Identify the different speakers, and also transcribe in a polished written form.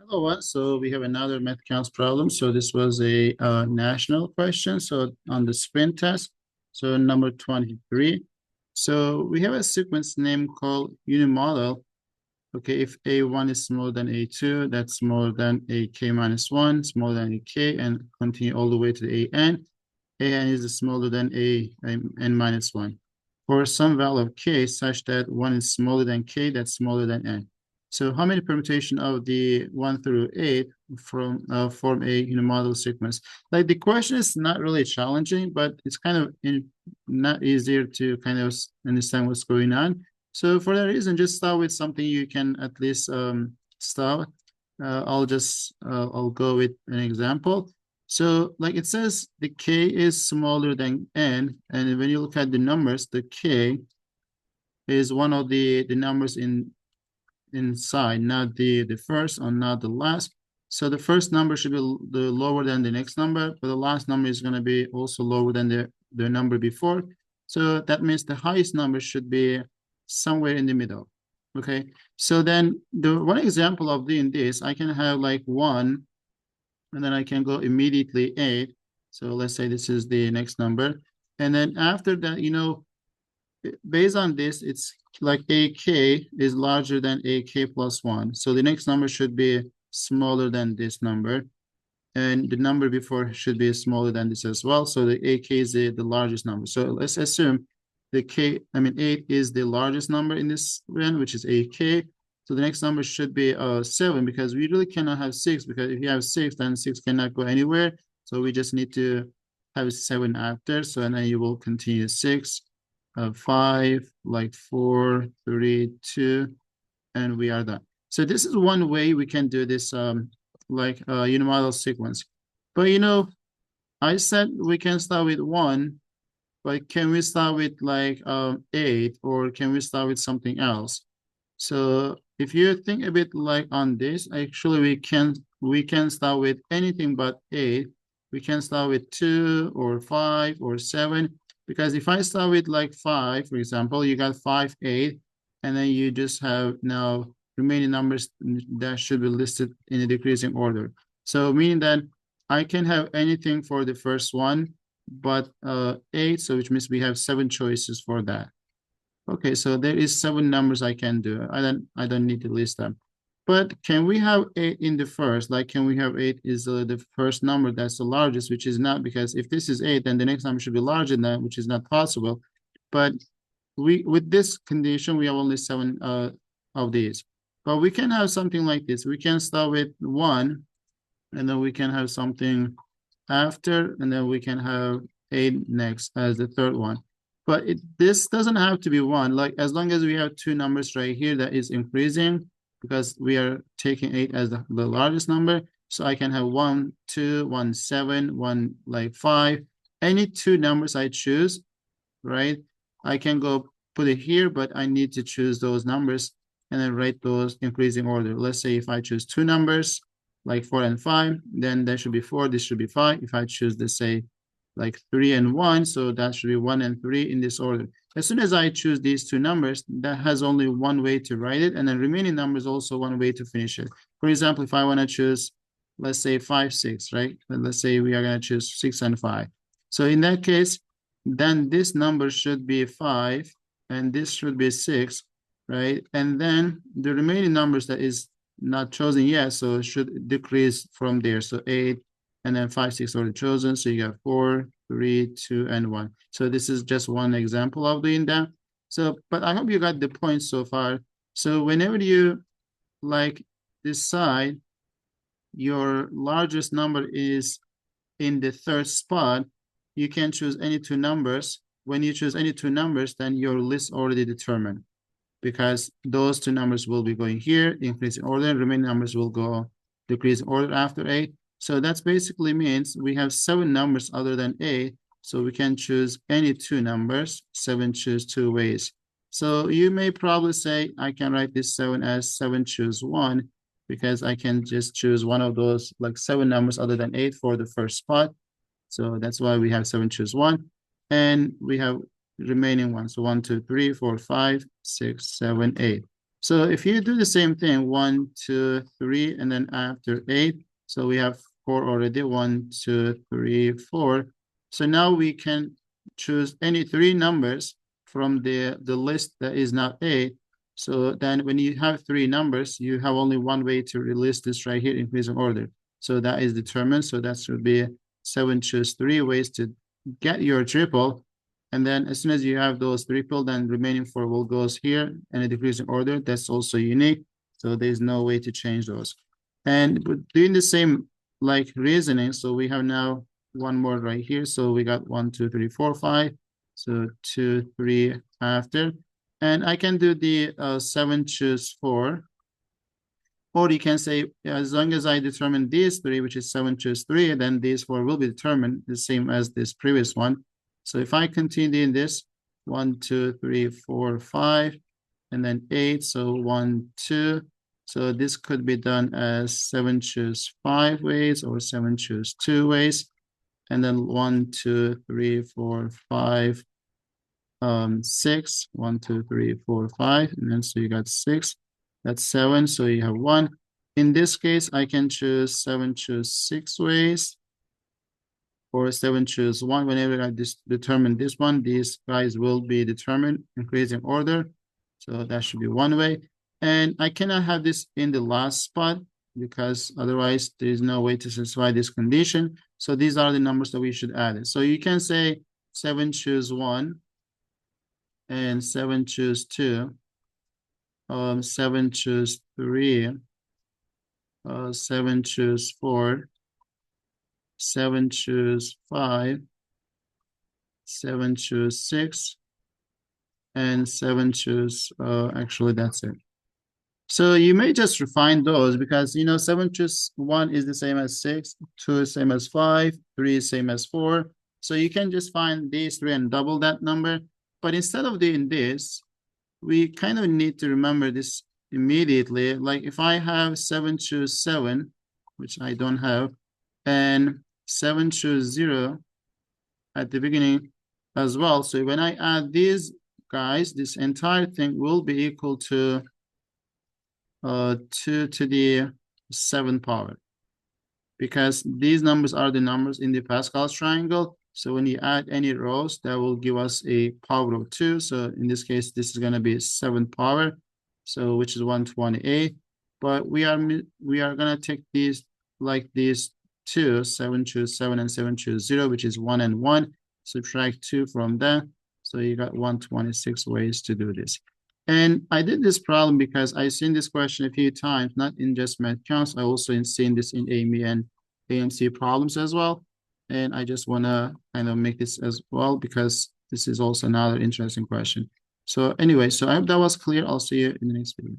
Speaker 1: Hello, so we have another math counts problem. So this was a national question. So on the sprint test, so number 23. So we have a sequence name called Unimodel. Okay, if A1 is smaller than A2, that's smaller than AK minus 1, smaller than AK, and continue all the way to the AN. AN is smaller than N minus 1. For some value of K such that 1 is smaller than K, that's smaller than N. So how many permutation of the 1 through 8 form a unimodel sequence? Like the question is not really challenging, but it's kind of not easier to kind of understand what's going on. So for that reason, just start with something you can at least start. I'll go with an example. So like it says, the K is smaller than N, and when you look at the numbers, the K is one of the numbers inside, not the first or not the last. So the first number should be the lower than the next number, but the last number is going to be also lower than the number before. So that means the highest number should be somewhere in the middle. Okay. So then the one example of doing this, I can have like 1, and then I can go immediately 8. So let's say this is the next number. And then after that, based on this, it's like AK is larger than AK plus 1. So the next number should be smaller than this number. And the number before should be smaller than this as well. So the AK is the largest number. So let's assume the 8 is the largest number in this one, which is AK. So the next number should be 7, because we really cannot have 6, because if you have 6, then 6 cannot go anywhere. So we just need to have 7 after. So and then you will continue 6, 5, like 4, 3, 2, and we are done. So this is one way we can do this unimodel sequence. But I said we can start with 1, but can we start with like 8, or can we start with something else? So if you think a bit like on this, actually we can start with anything but 8. We can start with 2 or 5 or 7, because if I start with like 5, for example, you got 5, 8, and then you just have now remaining numbers that should be listed in a decreasing order. So meaning that I can have anything for the first one, but 8, so which means we have 7 choices for that. Okay, so there is 7 numbers I can do. I don't need to list them. But can we have 8 in the first? Like, can we have 8 is the first number that's the largest, which is not, because if this is 8, then the next number should be larger than that, which is not possible. But with this condition, we have only 7 of these. But we can have something like this. We can start with 1, and then we can have something after, and then we can have 8 next as the third one. But this doesn't have to be 1. Like, as long as we have 2 numbers right here that is increasing, because we are taking 8 as the largest number. So I can have 1, 2, 1, 7, 1, like 5. Any 2 numbers I choose, right? I can go put it here, but I need to choose those numbers and then write those increasing order. Let's say if I choose 2 numbers, like 4 and 5, then that should be 4, this should be 5. If I choose, let's say, like 3 and 1, so that should be 1 and 3 in this order. As soon as I choose these 2 numbers, that has only one way to write it, and then remaining numbers also one way to finish it. For example, if I want to choose, let's say 5, 6, right? And let's say we are going to choose 6 and 5. So in that case, then this number should be 5, and this should be 6, right? And then the remaining numbers that is not chosen yet, so it should decrease from there. So 8, and then 5, 6 already chosen. So you got 4, 3, 2, and 1. So this is just one example of doing that. So, but I hope you got the point so far. So whenever you like decide your largest number is in the third spot, you can choose any 2 numbers. When you choose any 2 numbers, then your list already determined, because those 2 numbers will be going here, increasing order, remaining numbers will go decreasing order after 8. So that's basically means we have 7 numbers other than 8, so we can choose any 2 numbers. 7 choose 2 ways. So you may probably say, I can write this 7 as 7 choose 1, because I can just choose one of those like 7 numbers other than 8 for the first spot. So that's why we have 7 choose 1. And we have remaining ones. So 1, 2, 3, 4, 5, 6, 7, 8. So if you do the same thing, 1, 2, 3, and then after 8, so we have 4 already, 1, 2, 3, 4. So now we can choose any 3 numbers from the list that is not 8. So then when you have 3 numbers, you have only one way to release this right here, increasing order. So that is determined. So that should be 7, choose 3 ways to get your triple. And then as soon as you have those triple, then remaining 4 will goes here and a decreasing order. That's also unique. So there's no way to change those. And doing the same like reasoning, so we have now one more right here. So we got 1, 2, 3, 4, 5. So 2, 3 after. And I can do the 7, choose 4. Or you can say, as long as I determine these 3, which is 7, choose 3, then these 4 will be determined the same as this previous one. So if I continue in this, 1, 2, 3, 4, 5, and then 8, so 1, 2. So this could be done as 7, choose 5 ways or 7, choose 2 ways. And then 1, 2, 3, 4, 5, 6, 1, 2, 3, 4, 5, and then so you got 6. That's 7, so you have 1. In this case, I can choose 7, choose 6 ways, or 7, choose 1. Whenever I determine this one, these guys will be determined, increasing order. So that should be one way. And I cannot have this in the last spot because otherwise there is no way to satisfy this condition. So these are the numbers that we should add. So you can say 7, choose 1, and 7, choose 2. 7, choose 3. 7, choose 4. 7, choose 5. 7, choose 6. And 7, choose, actually, that's it. So you may just refine those because, 7, choose 1 is the same as 6. 2 is same as 5. 3 is same as 4. So you can just find these 3 and double that number. But instead of doing this, we kind of need to remember this immediately. Like if I have 7, choose 7, which I don't have, and 7, choose 0 at the beginning as well. So when I add these guys, this entire thing will be equal to 2 to the 7th power, because these numbers are the numbers in the Pascal's triangle. So when you add any rows, that will give us a power of 2. So in this case, this is going to be 7th power, so which is 128. But we are going to take these like these 2, 7, choose 7, and 7, choose 0, which is 1 and 1. Subtract 2 from that. So you got 126 ways to do this. And I did this problem because I've seen this question a few times, not in just MATHCOUNTS. I also seen this in AIME and AIME problems as well. And I just want to kind of make this as well because this is also another interesting question. So anyway, so I hope that was clear. I'll see you in the next video.